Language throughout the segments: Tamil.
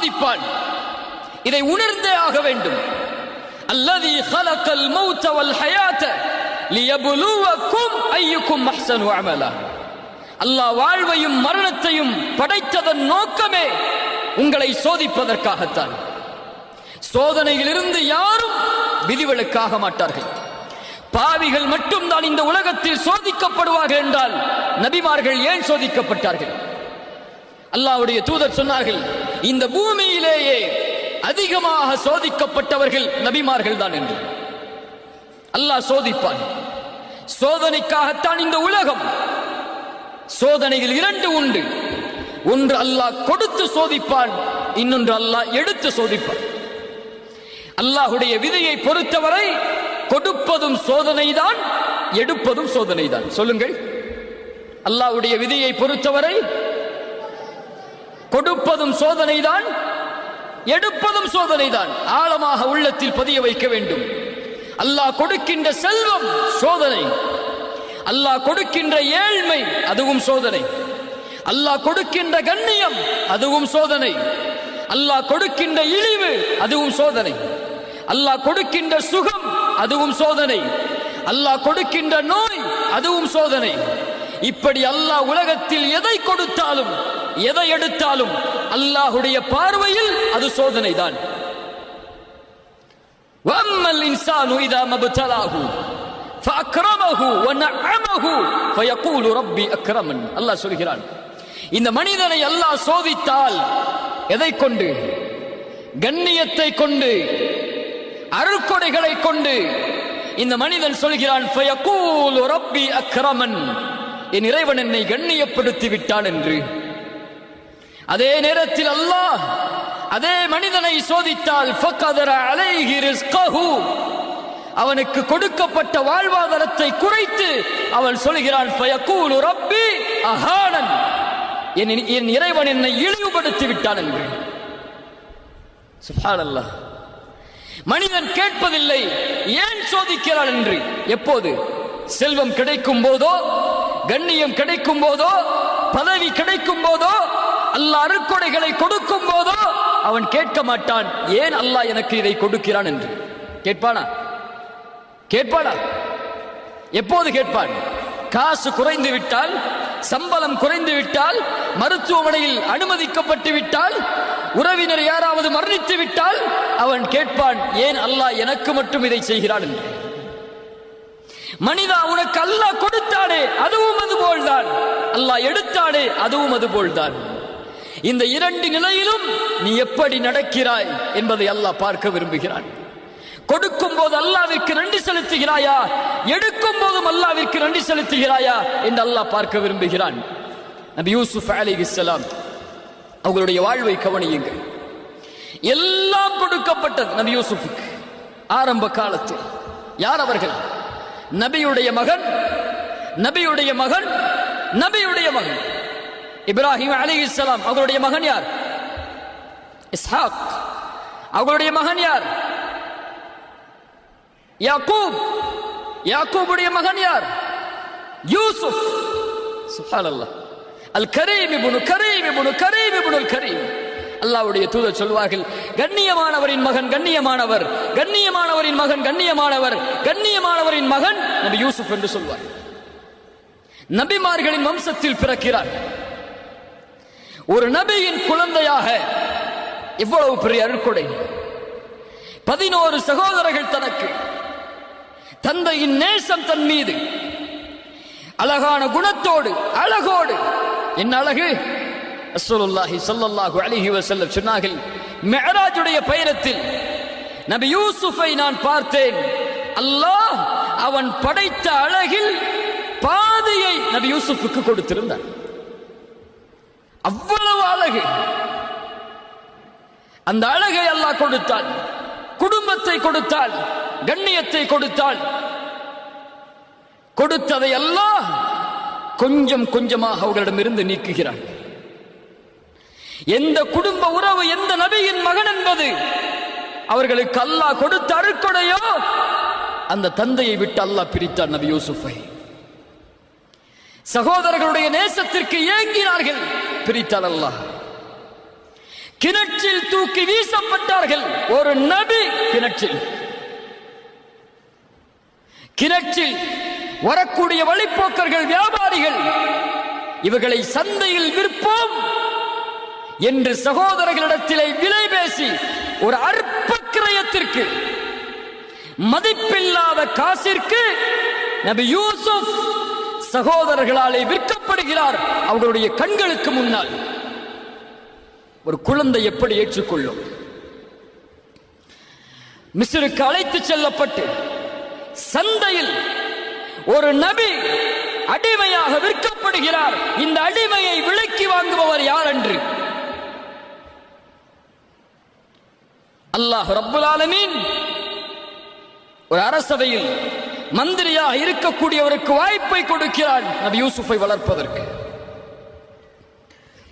சோதிப்பான். இதை உணர்ந்தே ஆக வேண்டும். அல்லதி خلقல் மௌத வல் ஹயாத லியப்லுவக்கும் அய்யுக்கும் அஹ்ஸனு அமலா. அல்லாஹ் வாழ்வையும் மரணத்தையும் படைத்ததன் நோக்கமே உங்களை சோதிப்பதற்காகத்தான். சோதனையிலிருந்து யாரும் விதிவிலக்காக மாட்டார்கள். பாவிகள் மட்டும்தான் இந்த உலகத்தில் சோதிக்கப்படுவார்கள் என்றால் நபிமார்கள் ஏன் சோதிக்கப்பட்டார்கள்? அல்லாஹ்வுடைய தூதர் சொன்னார்கள், இந்த பூமியிலேயே அதிகமாக சோதிக்கப்பட்டவர்கள் நபிமார்கள் தான் என்று. அல்லாஹ் சோதிப்பான். சோதனைக்காகத்தான் இந்த உலகம். சோதனையில் இரண்டு உண்டு. ஒன்று அல்லாஹ் கொடுத்து சோதிப்பான், இன்னொன்று அல்லாஹ் எடுத்து சோதிப்பான். அல்லாஹ்வுடைய விதியை பொறுத்தவரை கொடுப்பதும் சோதனைதான், எடுப்பதும் சோதனைதான். சொல்லுங்கள், அல்லாஹ்வுடைய விதியை பொறுத்தவரை கொடுப்பதும் சோதனைதான், எடுப்பதும் சோதனைதான். ஆழமாக உள்ளத்தில் பதிய வைக்க வேண்டும். அல்லாஹ் கொடுக்கின்ற செல்வம் சோதனை, அல்லாஹ் கொடுக்கின்ற ஏழ்மை அதுவும் சோதனை, அல்லாஹ் கொடுக்கின்ற கண்ணியம் அதுவும் சோதனை, அல்லாஹ் கொடுக்கின்ற இழிவு அதுவும் சோதனை, அல்லாஹ் கொடுக்கின்ற சுகம் அதுவும் சோதனை, அல்லாஹ் கொடுக்கின்ற நோய் அதுவும் சோதனை. இப்படி அல்லாஹ் உலகத்தில் எதை கொடுத்தாலும் எதை எடுத்தாலும் அல்லாஹ்வுடைய பார்வையில் அது சோதனை தான். வம்மல் இன்சானு இதா மப்தலாஹு ஃபஅக்ரமஹு வநஅமஹு ஃபயகூலு ரப்பி அக்ரமன். அல்லாஹ் சொல்கிறான், இந்த மனிதனை அல்லாஹ் சோதித்தால் எதை கொண்டு? கண்ணியத்தை கொண்டு, அருள்கொடைகளை கொண்டு. இந்த மனிதன் சொல்கிறான், ஃபயகூலு ரப்பி அக்ரமன், என் இறைவன் என்னை கண்ணியப்படுத்தி விட்டான் என்று. அதே நேரத்தில் அல்லாஹ் அதே மனிதனை சோதித்தால் ஃபகதர அலைஹி ரிஸ்கஹு, அவனுக்கு கொடுக்கப்பட்ட வாழ்வாதாரத்தை குறைத்து அவன் சொல்கிறான், ஃபயகூலு ரப்பி அஹானன், என் இறைவன் என்னை இழிவுபடுத்தி விட்டான் என்று. சுப்ஹானல்லாஹ். மனிதன் கேட்பதில்லை ஏன் சோதிக்கிறான் என்று. எப்போது? செல்வம் கிடைக்கும் போதோ, கண்ணியம் கிடைக்கும் போதோ, பதவி கிடைக்கும் போதோ, அல்லாஹ் அருட்கொடைகளை கொடுக்கும் போதோ அவன் கேட்க மாட்டான், ஏன் அல்லாஹ் எனக்கு இதை கொடுக்கிறான் என்று. கேட்பானா? கேட்பானா? எப்போது கேட்பான்? காசு குறைந்து விட்டால், சம்பளம் குறைந்து விட்டால், மருத்துவமனையில் அனுமதிக்கப்பட்டு விட்டால், உறவினர் யாராவது மரணித்து விட்டால் அவன் கேட்பான், ஏன் அல்லாஹ் எனக்கு மட்டும் இதை செய்கிறான் என்று. மனிதா, உனக்கு அல்லாஹ் கொடுத்தானே அதுவும் அதுபோல்தான், அல்லாஹ் எடுத்தானே அதுவும் அதுபோல்தான். இந்த இரண்டு நிலையிலும் நீ எப்படி நடக்கிறாய் என்பதை அல்லாஹ் பார்க்க விரும்புகிறான். கொடுக்கும் போது அல்லாஹ்விற்கு நன்றி செலுத்துகிறாயா, எடுக்கும் போதும் அல்லாஹ்விற்கு நன்றி செலுத்துகிறாயா என்று அல்லாஹ் பார்க்க விரும்புகிறான். நபி யூசுப் அலைஹிஸ்ஸலாம் அவர்களுடைய வாழ்வை கவனியுங்கள். எல்லாம் கொடுக்கப்பட்டது நபி யூசுஃபுக்கு. ஆரம்ப காலத்தில் யார் அவர்கள்? நபியுடைய மகன், நபியுடைய மகன், நபியுடைய மகன் இப்ராஹிம் அலைஹிஸ்ஸலாம். அவர்களுடைய மகன் யார்? இஸ்ஹாக். அவர்களுடைய மகன் யார்? யாக்கூப். யாக்கூபுடைய மகன் யார்? யூசுப். சுப்ஹானல்லாஹ். அல் கரீம் இப்னு கரீம் இப்னு கரீம் இப்னு அல் கரீம். அல்லாஹ்வுடைய தூதர் சொல்வார்கள், கண்ணியமானவரின் மகன் கண்ணியமானவர், கண்ணியமானவரின் மகன் கண்ணியமானவர், கண்ணியமானவரின் மகன் நபி யூசுப் என்று சொல்வார். நபிமார்களின் வம்சத்தில் பிறக்கிறார். ஒரு நபியின் குழந்தையாக இவ்வளவு பெரிய அருட்கொடை. 11 சகோதரர்கள் தனக்கு. தந்தையின் நேசம் தன் மீது, அழகான குணத்தோடு, அழகோடு. என்ன அழகு! ரசூலுல்லாஹி ஸல்லல்லாஹு அலைஹி வஸல்லம் சொன்னார்கள், மிஅராஜுடைய பயணத்தில் நபி யூசுஃபை நான் பார்த்தேன். அல்லாஹ் அவன் படைத்த அழகில் பாதியை நபி யூசுஃபுக்கு கொடுத்திருந்தார். அவ்வளவு அழகு. அந்த அழகை அல்லாஹ் கொடுத்தால், குடும்பத்தை கொடுத்தால், கண்ணியத்தை கொடுத்தால், கொடுத்ததை அல்லாஹ் கொஞ்சம் கொஞ்சமாக அவர்களிடமிருந்து நீக்குகிறார். எந்த குடும்ப உறவு, எந்த நபியின் மகன் என்பது அவர்களுக்கு அல்லாஹ் கொடுத்த அருட்கொடையோ அந்த தந்தையை விட்டு அல்லாஹ் பிரித்தார் நபி யூசுஃபை. சகோதரர்களுடைய நேசத்திற்கு ஏங்கினார்கள், பிரித்தார் அல்லாஹ். கிணற்றில் தூக்கி வீசப்பட்டார்கள். ஒரு நபி கிணற்றில் வரக்கூடிய வழிப்போக்கர்கள், வியாபாரிகள் இவர்களை சந்தையில் விற்போம் என்று சகோதரர்களிடத்திலே விலை பேசி ஒரு அற்ப கிரயத்திற்கு, மதிப்பில்லாத காசிற்கு நபி யூசுப் சகோதரர்களாலே விற்கப்படுகிறார். அவர்களுடைய கண்களுக்கு முன்னால் ஒரு குழந்தை எப்படி ஏற்றுக்கொள்ளும்? மிஸ்ருக்கு அழைத்து செல்லப்பட்டு சந்தையில் ஒரு நபி அடிமையாக விற்கப்படுகிறார். இந்த அடிமையை விலைக்கு வாங்குபவர் யார் என்று அல்லாஹ் ரப்புல் ஆலமீன் ஒரு அரசவையில் மந்திரியாக இருக்கக்கூடியவருக்கு வாய்ப்பை கொடுக்கிறார் நபி யூசுஃபை வளர்ப்பதற்கு.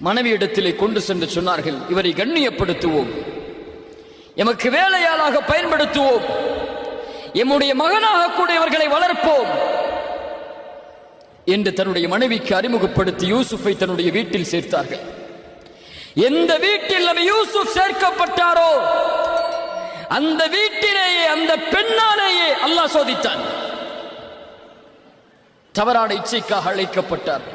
மனைவியிடத்திலே கொண்டு சென்று சொன்னார்கள், இவரை கண்ணியப்படுத்துவோம், எமக்கு வேலையாளாக பயன்படுத்துவோம், எம்முடைய மகனாக கூடியவர்களை வளர்ப்போம் என்று தன்னுடைய மனைவிக்கு அறிமுகப்படுத்தி யூசுஃபை தன்னுடைய வீட்டில் சேர்த்தார்கள். எந்த வீட்டில் நபி யூசுப் சேர்க்கப்பட்டாரோ அந்த வீட்டிலேயே, அந்த பெண்ணாலேயே அல்லாஹ் சோதித்தான். தவறான இச்சைக்காக அழைக்கப்பட்டார்.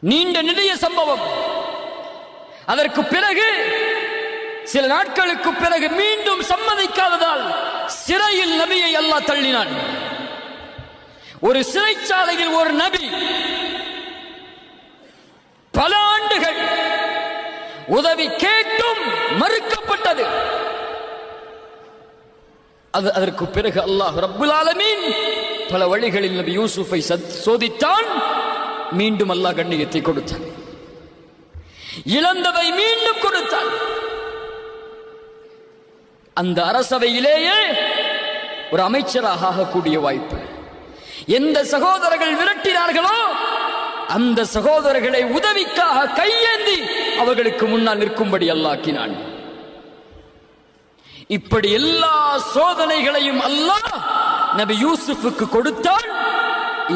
நீண்ட நெடிய சம்பவம். அதற்கு பிறகு சில நாட்களுக்கு பிறகு மீண்டும் சம்மதிக்காததால் சிறையில் நபியை அல்லாஹ் தள்ளினான். ஒரு சிறைச்சாலையில் ஒரு நபி பல ஆண்டுகள் உதவி கேட்டும் மறுக்கப்பட்டது. அதற்கு பிறகு அல்லாஹ் ரப்புல் ஆலமீன் பல வழிகளில் நபி யூசுஃபை சோதித்தான். மீண்டும் அல்லாஹ் கண்ணியத்தை கொடுத்தான், இழந்ததை மீண்டும் கொடுத்தான். அந்த அரசவையிலேயே ஒரு அமைச்சராக ஆகக்கூடிய வாய்ப்பு. எந்த சகோதரர்கள் விரட்டினார்களோ அந்த சகோதரர்களை உதவிக்காக கையேந்தி அவர்களுக்கு முன்னால் நிற்கும்படி அல்லாஹ். இப்படி எல்லா சோதனைகளையும் அல்லாஹ் நபி யூசுஃபுக்கு கொடுத்தான்.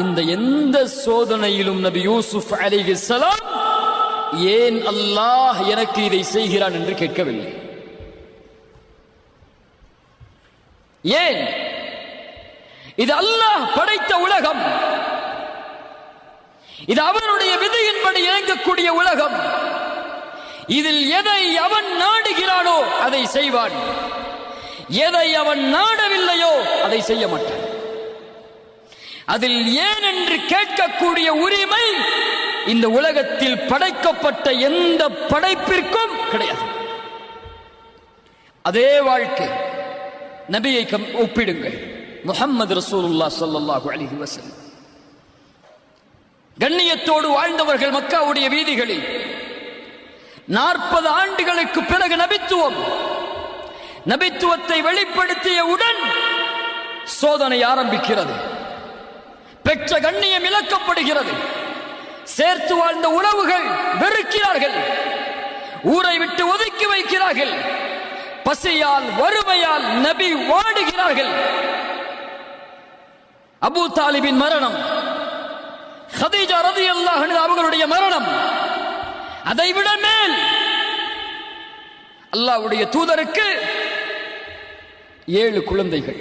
இந்த எந்த சோதனையிலும் நபி யூசுப் அலைஹிஸ்ஸலாம் ஏன் அல்லாஹ் எனக்கு இதை செய்கிறான் என்று கேட்கவில்லை. ஏன்? இது அல்லாஹ் படைத்த உலகம், இது அவனுடைய விதியின்படி இயங்கக்கூடிய உலகம். இதில் எதை அவன் நாடுகிறானோ அதை செய்வான், எதை அவன் நாடவில்லையோ அதை செய்ய மாட்டான். அதில் ஏன் என்று கேட்கக்கூடிய உரிமை இந்த உலகத்தில் படைக்கப்பட்ட எந்த படைப்பிற்கும் கிடையாது. அதே வாழ்க்கை நபியை ஒப்பிடுங்கள். முஹம்மது ரசூலுல்லாஹ் ஸல்லல்லாஹு அலைஹி வஸல்லம் கண்ணியத்தோடு வாழ்ந்தவர்கள் மக்காவுடைய வீதிகளில். 40 ஆண்டுகளுக்கு பிறகு நபித்துவத்தை வெளிப்படுத்தியவுடன் சோதனை ஆரம்பிக்கிறது. பெற்ற கண்ணியம் இழக்கப்படுகிறது. சேர்த்து வாழ்ந்த உறவுகள் வெறுக்கிறார்கள், ஊரை விட்டு ஒதுக்கி வைக்கிறார்கள். பசியால், வறுமையால் நபி வாடுகிறார்கள். அபூ தாலிபின் மரணம், கதீஜா ரலியல்லாஹு அன்ஹா அவர்களுடைய மரணம், அதைவிட மேல் அல்லாஹ்வுடைய தூதருக்கு 7 குழந்தைகள்.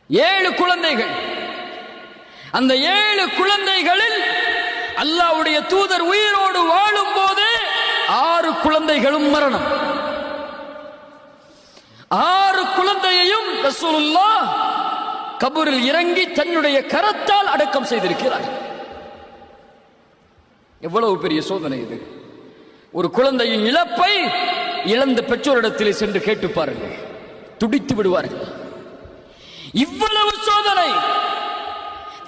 7 குழந்தைகள். அந்த 7 குழந்தைகளில் அல்லாஹ்வுடைய தூதர் உயிரோடு வாழும் போது 6 குழந்தைகளும் மரணம். 6 குழந்தையையும் ரசூலுல்லாஹ் கபூரில் இறங்கி தன்னுடைய கரத்தால் அடக்கம் செய்திருக்கிறார். எவ்வளவு பெரிய சோதனை இது! ஒரு குழந்தையின் இழப்பை இழந்த பெற்றோரிடத்திலே சென்று கேட்டு பாருங்கள், துடித்து விடுவார்கள். இவ்வளவு சோதனை.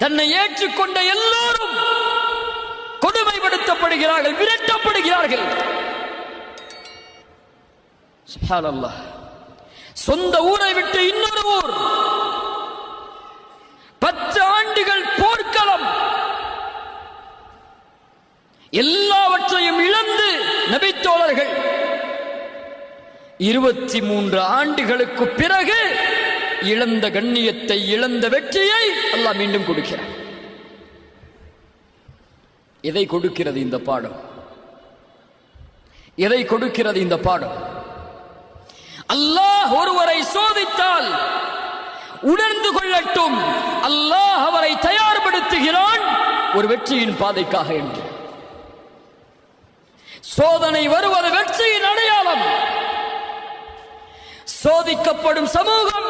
தன்னை ஏற்றுக்கொண்ட எல்லோரும் கொடுமைப்படுத்தப்படுகிறார்கள், விரட்டப்படுகிறார்கள். சுப்ஹானல்லாஹ். சொந்த ஊரை விட்டு இன்னொரு ஊர், 10 ஆண்டுகள் போர்க்களம், எல்லாவற்றையும் இழந்து நபித்தோழர்கள் 23 ஆண்டுகளுக்கு பிறகு இழந்த கண்ணியத்தை, இழந்த வெற்றியை அல்லாஹ் மீண்டும் கொடுக்கிறார். எதை கொடுக்கிறது இந்த பாடம்? எதை கொடுக்கிறது இந்த பாடம்? அல்லாஹ் ஒருவரை சோதித்தால் உணர்ந்து கொள்ளட்டும், அல்லாஹ் அவரை தயார்படுத்துகிறான் ஒரு வெற்றியின் பாதைக்காக என்று. சோதனை வருவது வெற்றியின் அடையாளம். சோதிக்கப்படும் சமூகம்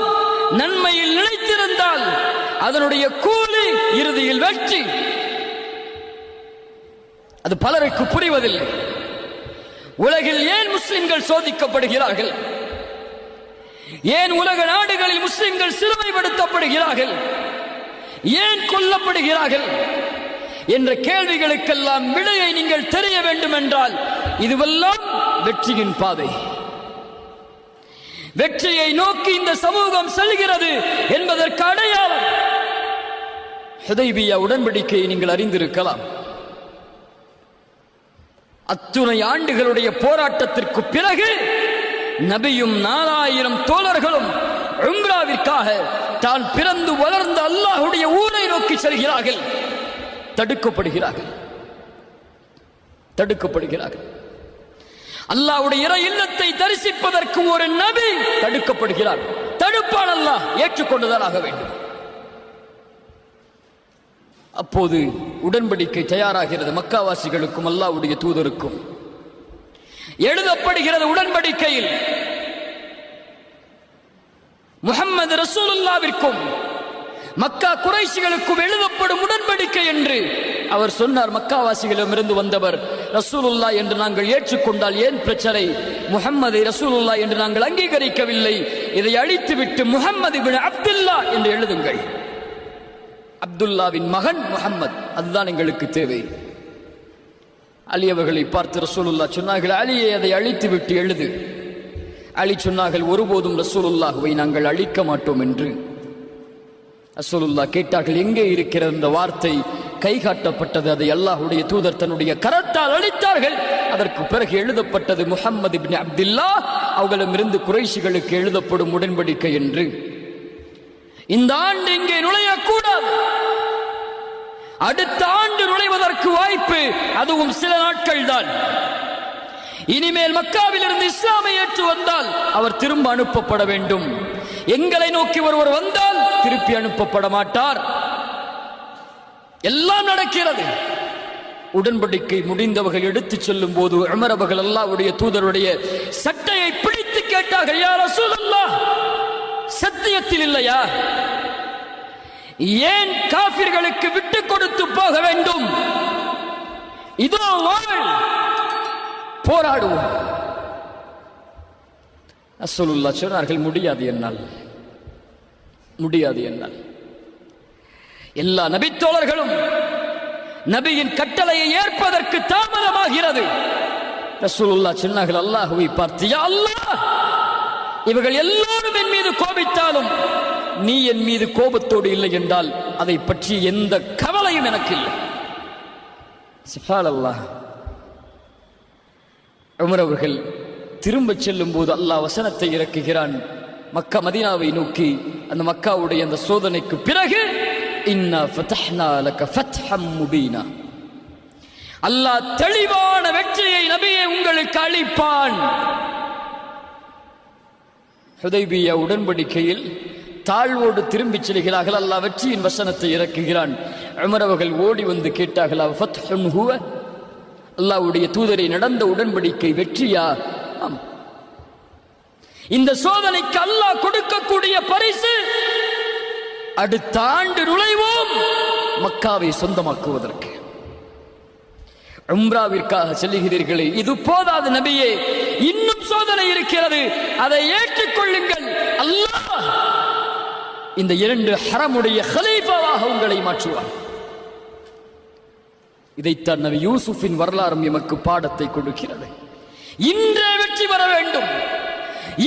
நன்மையில் நிலைத்திருந்தால் அதனுடைய கூலி இறுதியில் வெற்றி. அது பலருக்கு புரிவதில்லை. உலகில் ஏன் முஸ்லிம்கள் சோதிக்கப்படுகிறார்கள்? ஏன் உலக நாடுகளில் முஸ்லிம்கள் சிறுமைப்படுத்தப்படுகிறார்கள்? ஏன் கொல்லப்படுகிறார்கள் என்ற கேள்விகளுக்கெல்லாம் விடையை நீங்கள் தெரிய வேண்டும் என்றால் இதுவெல்லாம் வெற்றியின் பாதை. வெற்றியை நோக்கி இந்த சமூகம் செல்கிறது என்பதற்கு அடையாளம் ஹுதைபியா உடன்படிக்கையை நீங்கள் அறிந்திருக்கலாம். அத்துணை ஆண்டுகளுடைய போராட்டத்திற்கு பிறகு நபியும் 4000 தோழர்களும் உம்ராவிற்காக தான் பிறந்து வளர்ந்த அல்லாஹ்வுடைய ஊரை நோக்கி செல்கிறார்கள். தடுக்கப்படுகிறார்கள். அல்லாஹ்வுடைய இறை இல்லத்தை தரிசிப்பதற்கு ஒரு நபி தடுக்கப்படுகிறார். தடுப்பான் அல்லாஹ், ஏற்றுக்கொண்டுதான் ஆக வேண்டும். அப்போது உடன்படிக்கை தயாராகிறது. மக்காவாசிகளுக்கும் அல்லாஹ்வுடைய தூதருக்கும் எழுதப்படுகிறது. உடன்படிக்கையில் முஹம்மது ரசூலுல்லாஹ்விற்கும் மக்கா குறைஷிகளுக்கும் எழுதப்படும் உடன்படிக்கை என்று அவர் சொன்னார். மக்காவாசிகளிடமிருந்து வந்தவர் ரசூலுல்லாஹ் என்று நாங்கள் ஏற்றுக்கொண்டால் ஏன் பிரச்சனை? முஹம்மதை ரசூலுல்லாஹ் என்று நாங்கள் அங்கீகரிக்கவில்லை. இதை அழித்துவிட்டு முஹம்மது இப்னு அப்துல்லா என்று எழுதுங்கள். அப்துல்லாவின் மகன் முஹம்மது, அதுதான் எங்களுக்கு தேவை. அலி அவர்களை பார்த்து ரசூலுல்லாஹ் சொன்னார்கள், அலியை அதை அழித்து விட்டு எழுது. அலி சொன்னார்கள், ஒருபோதும் ரசூலுல்லாஹ்வை நாங்கள் அழிக்க மாட்டோம் என்று. ரசூலுல்லாஹ் கேட்டார்கள், எங்கே இருக்கிறது இந்த வார்த்தை? கை காட்டப்பட்டது. அதை அல்லாஹ்வுடைய தூதர் தன்னுடைய கரத்தால் அழித்தார்கள். அதற்கு பிறகு எழுதப்பட்டது முஹம்மது இப்னு அப்துல்லா அவர்களிடமிருந்து குறைஷிகளுக்கு எழுதப்படும் உடன்படிக்கை என்று. இந்த ஆண்டு இங்கே நுழையக்கூடாது, அடுத்த ஆண்டு நுழைவதற்கு வாய்ப்பு, அதுவும் சில நாட்கள் தான். இனிமேல் மக்காவில் இருந்து இஸ்லாமை ஏற்று வந்தால் அவர் திரும்ப அனுப்பப்பட வேண்டும். எங்களை நோக்கி ஒருவர் வந்தால் திருப்பி அனுப்பப்பட மாட்டார். எல்லாம் நடக்கிறது. உடன்படிக்கை முடிந்தவர்கள் எடுத்துச் செல்லும் போது உமர் அவர்கள் அல்லாஹ்வுடைய தூதருடைய சட்டையை பிடித்து கேட்டார்கள், யா ரசூலல்லாஹ், சத்தியத்தில் இல்லையா? ஏன் காஃபிர்களுக்கு விட்டு கொடுத்து போக வேண்டும்? இதோ போராடுவோம். ரசூலுல்லாஹ் சொன்னார்கள், முடியாது என்னால். எல்லா நபித்தோழர்களும் நபியின் கட்டளையை ஏற்பதற்கு தாமதமாகிறது. ரசூலுல்லாஹ் சொன்னார்கள், அல்லாஹ்வை பார்த்து, யா அல்லாஹ், இவர்கள் எல்லோரும் என் மீது கோபித்தாலும் நீ என் மீது கோபத்தோடு இல்லை என்றால் அதை பற்றி எந்த கவலையும் எனக்கு இல்லை. சுப்ஹானல்லாஹ். உமர் அவர்கள் திரும்ப செல்லும் போது அல்லாஹ் வசனத்தை இறக்குகிறான். மக்கா மதீனாவை நோக்கி அந்த மக்காவுடைய அந்த சோதனைக்கு பிறகு இன்னா ஃபதஹ்னா லக ஃபத்ஹம் முபீனா, அல்லாஹ் தெளிவான வெற்றியை நபியே உங்களுக்கு அளிப்பான். ஹுதைபியா உடன்படிக்கையில் தாழ்வோடு திரும்பிச் செல்கிறார்கள். அல்லாஹ் வெற்றியின் வசனத்தை இறக்குகிறான். உமர் அவர்கள் ஓடி வந்து கேட்டார்கள், ஃபத்ஹுன் ஹுவ, அல்லாஹ்வுடைய தூதரை நடந்த உடன்படிக்கை வெற்றியா? இந்த சோதனைக்கு அல்லாஹ் கொடுக்கக்கூடிய பரிசு அடுத்த ஆண்டு நுழைவோம் மக்காவை சொந்தமாக்குவதற்கு. உம்ராவிற்காக செல்லுகிறீர்களே, இது போதாது நபியே, இன்னும் சோதனை இருக்கிறது, அதை ஏற்றுக்கொள்ளுங்கள். அல்லாஹ் இந்த 2 ஹரமுடைய ஹலீஃபாவாக உங்களை மாற்றுவார். இதைத்தான் நபி யூசுஃபின் வரலாறும் எமக்கு பாடத்தை கொடுக்கிறது. இன்றே வெற்றி பெற வேண்டும்,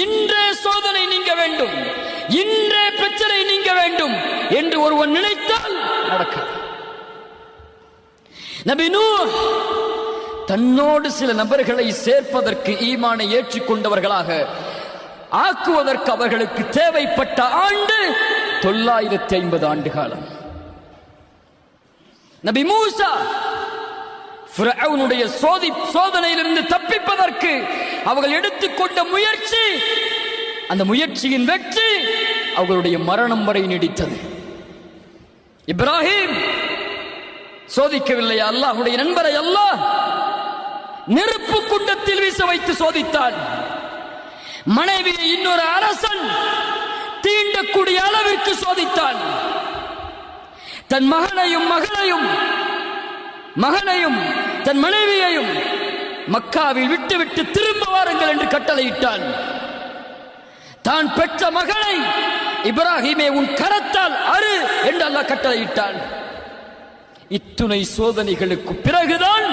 இன்றே சோதனை நீங்க வேண்டும், இன்றே பிரச்சனை நீங்க வேண்டும் என்று ஒருவன் நினைத்தால் நடக்காது. நபி நூஹ் தன்னோடு சில நபர்களை சேர்ப்பதற்கு, ஈமானை ஏற்றுக்கொண்டவர்களாக ஆக்குவதற்கு அவர்களுக்கு தேவைப்பட்ட ஆண்டு 950 ஆண்டு காலம். நபி மூசா ஃபிரௌனுடைய சோதனையிலிருந்து தப்பிப்பதற்கு அவர்கள் எடுத்துக்கொண்ட முயற்சி, அந்த முயற்சியின் வெற்றி அவர்களுடைய மரணம் வரை நீடித்தது. இப்ராஹிம் சோதிக்கவில்லையா அல்லாஹ்வுடைய நண்பரை? அல்லாஹ் நெருப்பு குண்டத்தில் வீச வைத்து சோதித்தான். மனைவியை இன்னொரு அரசன் தீண்டக்கூடிய அளவிற்கு சோதித்தான். தன் மகனையும் தன் மனைவியையும் மக்காவில் விட்டுவிட்டு திரும்ப வாருங்கள் என்று கட்டளையிட்டான். தான் பெற்ற மகனை இப்ராஹிமே உன் கரத்தால் அறு என்று அல்லாஹ் கட்டளையிட்டான். இத்துணை சோதனைகளுக்கு பிறகுதான்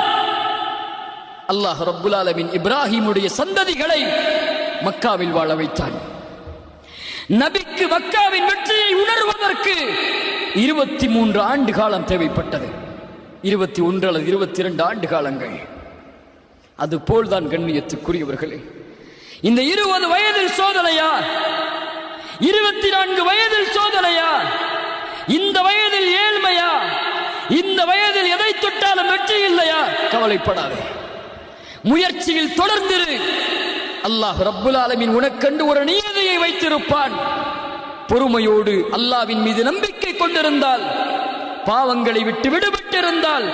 அல்லாஹ் ரப்புல் ஆலமீன் இப்ராஹிமுடைய சந்ததிகளை மக்காவில் வாழ வைத்தான். நபிக்கு மக்காவின் வெற்றியை உணர்வதற்கு 23 ஆண்டு காலம் தேவைப்பட்டது. 21 அல்லது 22 ஆண்டு காலங்கள். அதுபோல்தான் கண்ணியத்துக்குரியவர்களே, இந்த 20 வயதில் சோதனையா, 24 வயதில் சோதனையா, இந்த வயதில் ஏழ்மையா, இந்த வயதில் எதை தொட்டாலும் வெற்றி இல்லையா? கவலைப்படாதே, முயற்சியில் தொடர்ந்திரு. அல்லாஹ் ரப்புல் ஆலமீன் உனக்கென்று ஒரு நியதியை வைத்திருப்பான். பொறுமையோடு அல்லாஹ்வின் மீது நம்பிக்கை கொண்டிருந்தால், பாவங்களை விட்டு விடுபட்டிருந்தால்,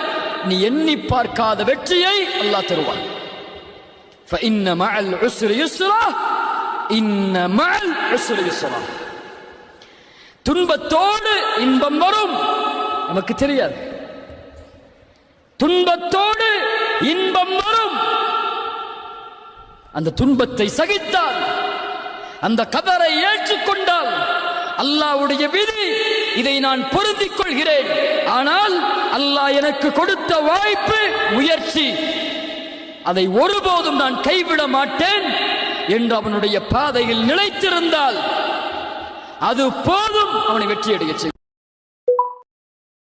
நீ எண்ணி பார்க்காத வெற்றியை அல்லாஹ் தருவான். فإن مع العسر يسرا إن مع العسر يسرا. துன்பத்தோடு இன்பம் வரும், நமக்கு தெரியாது. துன்பத்தோடு இன்பம் வரும். அந்த துன்பத்தை சகித்தால், அந்த கதரை ஏற்றுக்கொண்டால், அல்லாஹ்வுடைய விதி, இதை நான் பொருந்திக் கொள்கிறேன், ஆனால் அல்லாஹ் எனக்கு கொடுத்த வாய்ப்பு, முயற்சி, அதை ஒருபோதும் நான் கைவிட மாட்டேன் என்று அவனுடைய பாதையில் நிலைத்திருந்தால் அது போதும் அவனை வெற்றியடைய செய்யும்.